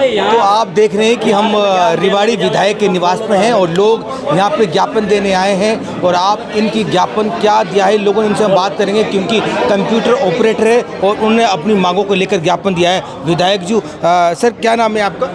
तो आप देख रहे हैं कि हम रेवाड़ी विधायक के निवास में हैं और लोग यहाँ पे ज्ञापन देने आए हैं और आप इनकी ज्ञापन क्या दिया है लोगों ने, इनसे हम बात करेंगे क्योंकि कंप्यूटर ऑपरेटर है और उन्होंने अपनी मांगों को लेकर ज्ञापन दिया है। विधायक जी, सर क्या नाम है आपका?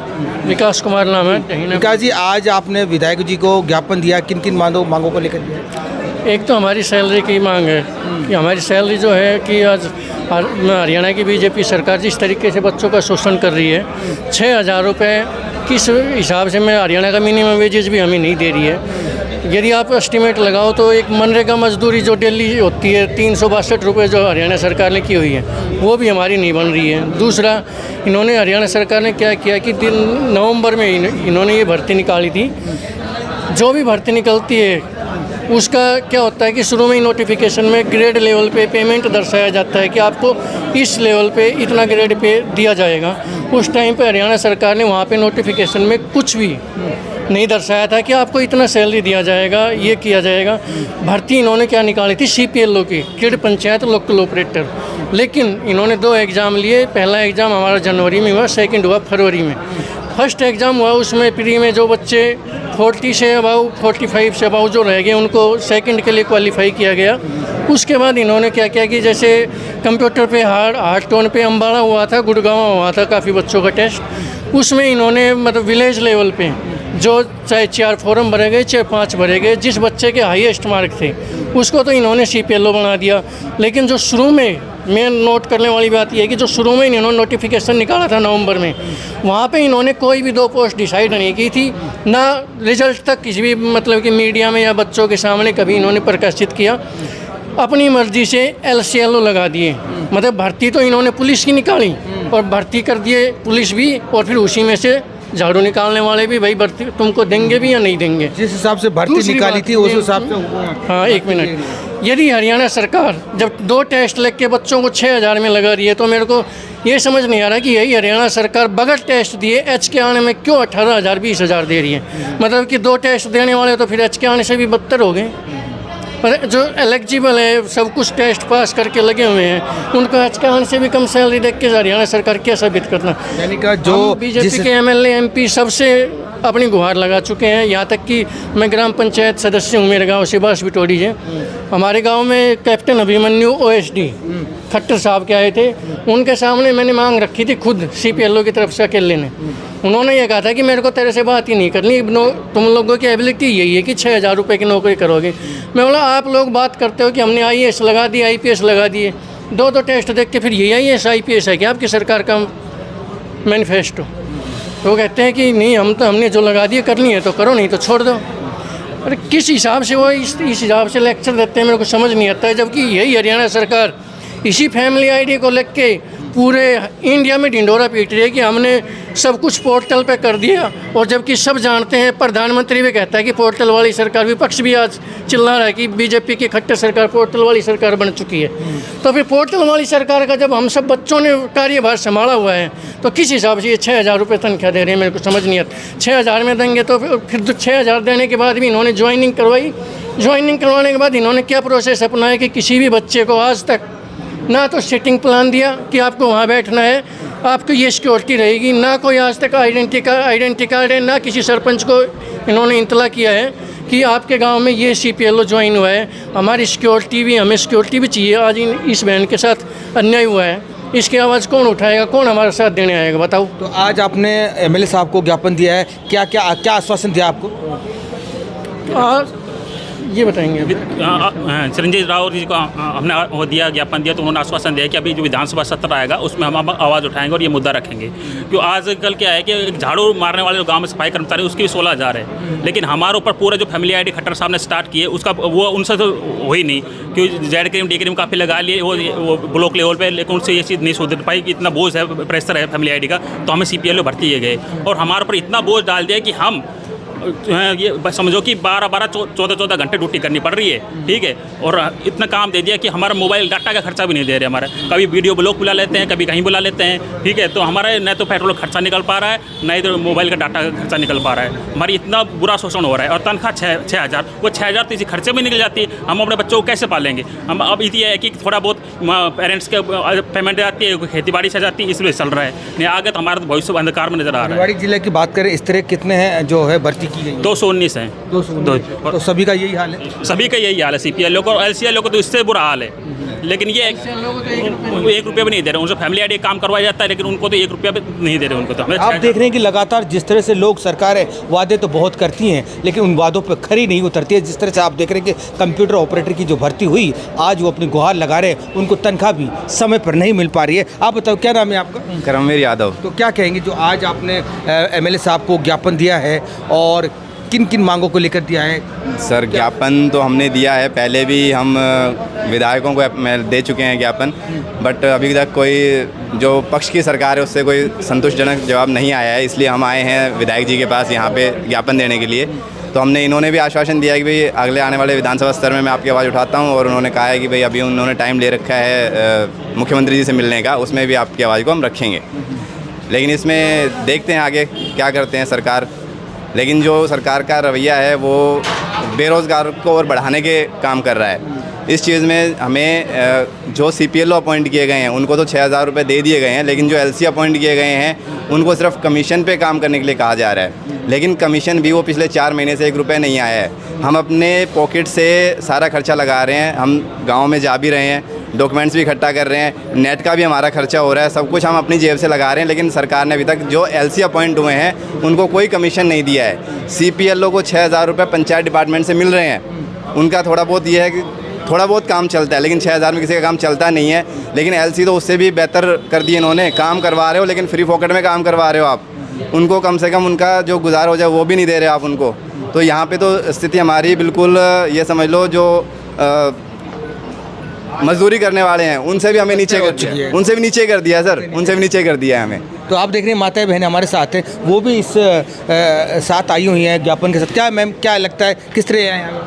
विकास कुमार नाम है। विकास जी, आज आपने विधायक जी को ज्ञापन दिया, किन किन मांगों को लेकर दिया? एक तो हमारी सैलरी की मांग है कि हमारी सैलरी जो है कि आज हरियाणा की बीजेपी सरकार जिस तरीके से बच्चों का शोषण कर रही है, 6,000 रुपये किस हिसाब से मैं हरियाणा का मिनिमम वेजेस भी हमें नहीं दे रही है। यदि आप एस्टिमेट लगाओ तो एक मनरेगा मजदूरी जो दिल्ली होती है 362 रुपये जो हरियाणा सरकार ने की हुई है, वो भी हमारी नहीं बन रही है। दूसरा, इन्होंने हरियाणा सरकार ने क्या किया कि नवंबर में इन्होंने ये भर्ती निकाली थी। जो भी भर्ती निकलती है उसका क्या होता है कि शुरू में ही नोटिफिकेशन में ग्रेड लेवल पे पेमेंट दर्शाया जाता है कि आपको इस लेवल पे इतना ग्रेड पे दिया जाएगा। उस टाइम पे हरियाणा सरकार ने वहाँ पे नोटिफिकेशन में कुछ भी नहीं दर्शाया था कि आपको इतना सैलरी दिया जाएगा, ये किया जाएगा। भर्ती इन्होंने क्या निकाली थी, CPLO की, किड पंचायत लोकल ऑपरेटर। लेकिन इन्होंने 2 एग्ज़ाम लिए। पहला एग्ज़ाम हमारा जनवरी में हुआ, सेकेंड हुआ फरवरी में। फर्स्ट एग्ज़ाम हुआ, उसमें प्री में जो बच्चे 40 से अबाउ 45 से अबाउ जो रह गए उनको सेकंड के लिए क्वालिफाई किया गया। उसके बाद इन्होंने क्या किया कि जैसे कंप्यूटर पे हार्ड टोन पे अम्बाड़ा हुआ था, गुड़गांव हुआ था काफ़ी बच्चों का टेस्ट, उसमें इन्होंने मतलब विलेज लेवल पे जो चाहे 4 फॉर्म भरे गए चाहे 5 भरे गए, जिस बच्चे के हाईएस्ट मार्क थे उसको तो इन्होंने CPLO बना दिया। लेकिन जो शुरू में मेन नोट करने वाली बात यह है कि जो शुरू में इन्होंने नोटिफिकेशन निकाला था नवंबर में, वहाँ पे इन्होंने कोई भी 2 पोस्ट डिसाइड नहीं की थी, ना रिजल्ट तक किसी भी मतलब कि मीडिया में या बच्चों के सामने कभी इन्होंने प्रकाशित किया। अपनी मर्जी से LCLO लगा दिए। मतलब भर्ती तो इन्होंने पुलिस की निकाली और भर्ती कर दिए पुलिस भी, और फिर उसी में से झाड़ू निकालने वाले भी, भाई भर्ती तुमको देंगे भी या नहीं देंगे। जिस हिसाब से भर्ती निकाली थी उस हिसाब से। हाँ, 1 मिनट। यदि हरियाणा सरकार जब 2 टेस्ट लेके के बच्चों को 6,000 में लगा रही है, तो मेरे को ये समझ नहीं आ रहा कि यही हरियाणा सरकार बगैर टेस्ट दिए एच के आने में क्यों 18,000 20,000 दे रही है। मतलब कि 2 टेस्ट देने वाले तो फिर एच के आने से भी बदतर हो गए। पर जो एलिजिबल है, सब कुछ टेस्ट पास करके लगे हुए हैं, उनको एच के आने से भी कम सैलरी देख के हरियाणा सरकार क्या साबित करना। यानी कि जो बीजेपी के MLA MP सबसे अपनी गुहार लगा चुके हैं। यहाँ तक कि मैं ग्राम पंचायत सदस्य हूँ, मेरे गांव सुभाष बिटोड़ी है। हमारे गांव में कैप्टन अभिमन्यु OSD खट्टर साहब के आए थे, उनके सामने मैंने मांग रखी थी खुद CPLO की तरफ से अकेले ने। उन्होंने ये कहा था कि मेरे को तेरे से बात ही नहीं करनी, तुम लोगों की एबिलिटी यही है कि 6,000 रुपये की नौकरी करोगे। मैं बोला आप लोग बात करते हो कि हमने IAS लगा दिए, IPS लगा दिए, 2 टेस्ट देख के फिर ये IAS IPS है कि आपकी सरकार का मैनिफेस्टो? वो कहते हैं कि नहीं, हमने जो लगा दिए करनी है तो करो, नहीं तो छोड़ दो। अरे किस हिसाब से वो इस हिसाब से लेक्चर देते हैं, मेरे को समझ नहीं आता है। जबकि यही हरियाणा सरकार इसी फैमिली ID को लेकर के पूरे इंडिया में ढिंडोरा पीट रही है कि हमने सब कुछ पोर्टल पे कर दिया, और जबकि सब जानते हैं, प्रधानमंत्री भी कहता है कि पोर्टल वाली सरकार, विपक्ष भी आज चिल्ला रहा है कि बीजेपी की खट्टर सरकार पोर्टल वाली सरकार बन चुकी है। तो फिर पोर्टल वाली सरकार का जब हम सब बच्चों ने कार्यभार संभाला हुआ है, तो किस हिसाब से ये 6,000 रुपये तनख्वाह दे रहे हैं, मेरे को समझ नहीं आता। 6,000 में देंगे तो फिर 6,000 देने के बाद भी इन्होंने ज्वाइनिंग करवाई। ज्वाइनिंग करवाने के बाद इन्होंने क्या प्रोसेस अपनाया कि किसी भी बच्चे को आज तक ना तो सिटिंग प्लान दिया कि आपको वहाँ बैठना है, आपको ये सिक्योरिटी रहेगी, ना कोई आज तक आइडेंटिटी कार्ड है, ना किसी सरपंच को इन्होंने इंतला किया है कि आपके गांव में ये CPLO ज्वाइन हुआ है, हमारी सिक्योरिटी भी, हमें सिक्योरिटी भी चाहिए। आज इस बहन के साथ अन्याय हुआ है, इसकी आवाज़ कौन उठाएगा, कौन हमारे साथ देने आएगा, बताओ। तो आज आपने MLA साहब को ज्ञापन दिया है, क्या क्या क्या आश्वासन दिया आपको? ये बताएंगे। चिरंजीव राव जी को हमने वो दिया, ज्ञापन दिया, तो उन्होंने आश्वासन दिया कि अभी जो विधानसभा सत्र आएगा उसमें हम आवाज़ उठाएंगे और ये मुद्दा रखेंगे। क्यों आजकल क्या है कि झाड़ू मारने वाले जो गांव में सफाई कर्मचारी उसकी भी 16,000 है, लेकिन हमारे ऊपर पूरा जो फैमिली ID खट्टर साहब ने स्टार्ट किए उसका वो उनसे तो हो ही नहीं। क्योंकि Z क्रीम D क्रीम काफ़ी लगा लिए वो ब्लॉक लेवल पर, लेकिन उनसे ये चीज़ नहीं सुधर पाई कि इतना बोझ है, प्रेशर है फैमिली ID का, तो हमें CPLO भर्ती किए गए और हमारे ऊपर इतना बोझ डाल दिया कि हम ये समझो कि 12-12 14-14 घंटे ड्यूटी करनी पड़ रही है, ठीक है। और इतना काम दे दिया कि हमारा मोबाइल डाटा का खर्चा भी नहीं दे रहे हमारा। कभी वीडियो ब्लॉग बुला लेते हैं, कभी कहीं बुला लेते हैं, ठीक है। तो हमारा न तो पेट्रोल खर्चा निकल पा रहा है, न तो मोबाइल का डाटा का खर्चा निकल पा रहा है। हमारी इतना बुरा शोषण हो रहा है। और तनख्वाह 6,000, वो 6,000 तो इसी खर्चे में निकल जाती है। हम अपने बच्चों को कैसे पालेंगे? हम अब ये है कि थोड़ा बहुत पेरेंट्स के पेमेंट आती है, खेती बाड़ी से जाती है, इसलिए चल रहा है। नहीं आगे तो हमारा तो भविष्य अंधकार में नजर आ रहा है। रेवाड़ी जिले की बात करें, इस तरह कितने हैं जो है भर्ती की गई? 219 हैं। 219। तो सभी का यही हाल है? सभी का यही हाल है। CPL को और LCL को तो इससे बुरा हाल है। लेकिन ये 1 रुपया भी नहीं दे रहे। उनसे फैमिली आईडी काम करवाया जाता है, लेकिन उनको तो 1 रुपया भी नहीं दे रहे उनको। तो आप देख रहे हैं कि लगातार जिस तरह से लोग, सरकारें वादे तो बहुत करती हैं, लेकिन उन वादों पर खरी नहीं उतरती है। जिस तरह से आप देख रहे हैं कि कंप्यूटर ऑपरेटर की जो भर्ती हुई, आज वो अपनी गुहार लगा रहे हैं, उनको तनख्वाह भी समय पर नहीं मिल पा रही है। आप बताओ, क्या नाम है आपका? करमवीर यादव। तो क्या कहेंगे जो आज आपने MLA साहब को ज्ञापन दिया है, और किन किन मांगों को लेकर दिया है? सर, ज्ञापन तो हमने दिया है, पहले भी हम विधायकों को दे चुके हैं ज्ञापन, बट अभी तक कोई जो पक्ष की सरकार है उससे कोई संतुष्टिजनक जवाब नहीं आया है। इसलिए हम आए हैं विधायक जी के पास यहाँ पे ज्ञापन देने के लिए। तो हमने, इन्होंने भी आश्वासन दिया कि भाई अगले आने वाले विधानसभा स्तर में मैं आपकी आवाज़ उठाता हूँ, और उन्होंने कहा है कि भाई अभी उन्होंने टाइम ले रखा है मुख्यमंत्री जी से मिलने का, उसमें भी आपकी आवाज़ को हम रखेंगे। लेकिन इसमें देखते हैं आगे क्या करते हैं सरकार। लेकिन जो सरकार का रवैया है वो बेरोज़गार को और बढ़ाने के काम कर रहा है। इस चीज़ में हमें जो CPL अपॉइंट किए गए हैं उनको तो 6,000 रुपये दे दिए गए हैं, लेकिन जो LC अपॉइंट किए गए हैं उनको सिर्फ कमीशन पे काम करने के लिए कहा जा रहा है। लेकिन कमीशन भी वो पिछले 4 महीने से 1 रुपये नहीं आया है। हम अपने पॉकेट से सारा खर्चा लगा रहे हैं, हम गाँव में जा भी रहे हैं, डॉक्यूमेंट्स भी इकट्ठा कर रहे हैं, नेट का भी हमारा खर्चा हो रहा है, सब कुछ हम अपनी जेब से लगा रहे हैं। लेकिन सरकार ने अभी तक जो LC अपॉइंट हुए हैं उनको कोई कमीशन नहीं दिया है। CPL को 6,000 रुपये पंचायत डिपार्टमेंट से मिल रहे हैं। उनका थोड़ा बहुत ये है कि थोड़ा बहुत काम चलता है, लेकिन 6,000 में किसी का काम चलता नहीं है। लेकिन LC तो उससे भी बेहतर कर दिए इन्होंने। काम करवा रहे हो, लेकिन फ्री पॉकेट में काम करवा रहे हो आप उनको। कम से कम उनका जो गुजार हो जाए वो भी नहीं दे रहे आप उनको। तो यहाँ पे तो स्थिति हमारी बिल्कुल, ये समझ लो जो मजदूरी करने वाले हैं उनसे भी हमें नीचे कर दिया, उनसे भी नीचे कर दिया सर, उनसे भी नीचे कर दिया है हमें। तो आप देख रहे हैं माताएं बहनें हमारे साथ हैं, वो भी इस साथ आई हुई हैं ज्ञापन के साथ। क्या मैम, क्या लगता है किस तरह आए हैं?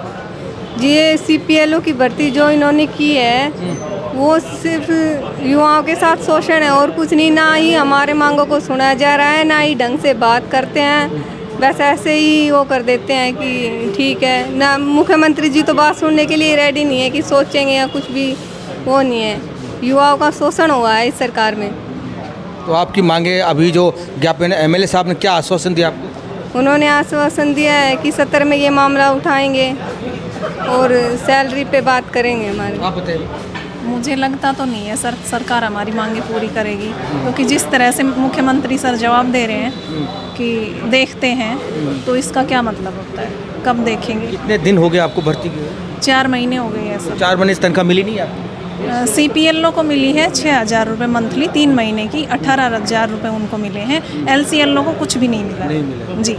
जी, ये CPL की भर्ती जो इन्होंने की है वो सिर्फ युवाओं के साथ शोषण है और कुछ नहीं। ना ही हमारे मांगों को सुना जा रहा है, ना ही ढंग से बात करते हैं, बस ऐसे ही वो कर देते हैं कि ठीक है ना। मुख्यमंत्री जी तो बात सुनने के लिए रेडी नहीं है कि सोचेंगे या कुछ भी, वो नहीं है। युवाओं का शोषण हुआ है इस सरकार में। तो आपकी मांगे, अभी जो ज्ञापन MLA साहब ने क्या आश्वासन दिया आपको? उन्होंने आश्वासन दिया है कि 70 में ये मामला उठाएंगे और सैलरी पे बात करेंगे हमारे। आप बताइए। मुझे लगता तो नहीं है सर सरकार हमारी मांगे पूरी करेगी, क्योंकि जिस तरह से मुख्यमंत्री सर जवाब दे रहे हैं कि देखते हैं, तो इसका क्या मतलब होता है? कब देखेंगे? कितने दिन हो गए आपको भर्ती किए? 4 महीने हो गए हैं सर। 4 महीने से तनख्वाह मिली नहीं आपको? CPL को मिली है 6,000 रुपये मंथली 3 महीने की, 18,000 रुपये उनको मिले हैं। LCL को कुछ भी नहीं मिला जी।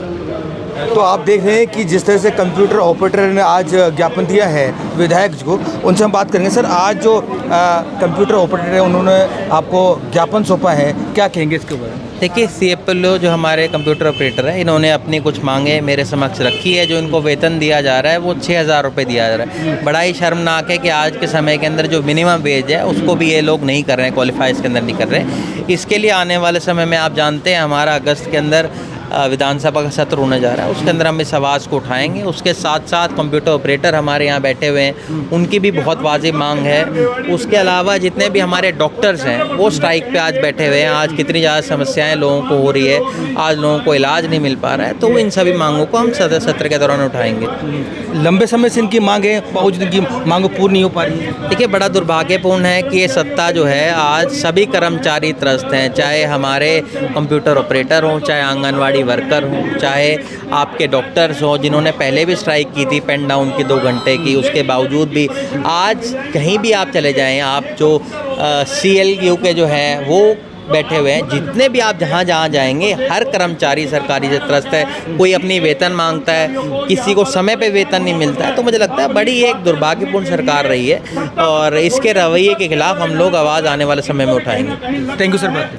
तो आप देख रहे हैं कि जिस तरह से कंप्यूटर ऑपरेटर ने आज ज्ञापन दिया है विधायक जी को, उनसे हम बात करेंगे। सर, आज जो कंप्यूटर ऑपरेटर है उन्होंने आपको ज्ञापन सौंपा है, क्या कहेंगे इसके बारे में? देखिए, CPL जो हमारे कंप्यूटर ऑपरेटर है, इन्होंने अपनी कुछ मांगे मेरे समक्ष रखी है। जो इनको वेतन दिया जा रहा है वो 6,000 रुपये दिया जा रहा है। बड़ा ही शर्मनाक है कि आज के समय के अंदर जो मिनिमम वेज है उसको भी ये लोग नहीं कर रहे हैं, क्वालिफाई इसके अंदर नहीं कर रहे हैं। इसके लिए आने वाले समय में आप जानते हैं हमारा अगस्त के अंदर विधानसभा का सत्र होने जा रहा है, उसके अंदर हम इस आवाज़ को उठाएंगे। उसके साथ साथ कंप्यूटर ऑपरेटर हमारे यहाँ बैठे हुए हैं, उनकी भी बहुत वाजिब मांग है। उसके अलावा जितने भी हमारे डॉक्टर्स हैं वो स्ट्राइक पे आज बैठे हुए हैं। आज कितनी ज़्यादा समस्याएं लोगों को हो रही है, आज लोगों को इलाज नहीं मिल पा रहा है, तो इन सभी मांगों को हम सत्र के दौरान उठाएंगे। लंबे समय से इनकी मांग है, बावजूद इनकी मांग पूरी नहीं हो पा रही है। देखिए, बड़ा दुर्भाग्यपूर्ण है कि ये सत्ता जो है आज सभी कर्मचारी त्रस्त हैं, चाहे हमारे कंप्यूटर ऑपरेटर हों, चाहे आंगनवाड़ी वर्कर हों, चाहे आपके डॉक्टर्स हों, जिन्होंने पहले भी स्ट्राइक की थी पेन डाउन की 2 घंटे की। उसके बावजूद भी आज कहीं भी आप चले जाएं, आप जो CLU के जो हैं वो बैठे हुए हैं, जितने भी आप जहाँ जाएंगे हर कर्मचारी सरकारी से त्रस्त है। कोई अपनी वेतन मांगता है, किसी को समय पे वेतन नहीं मिलता है। तो मुझे लगता है बड़ी एक दुर्भाग्यपूर्ण सरकार रही है और इसके रवैये के खिलाफ हम लोग आवाज़ आने वाले समय में उठाएंगे। Thank you sir.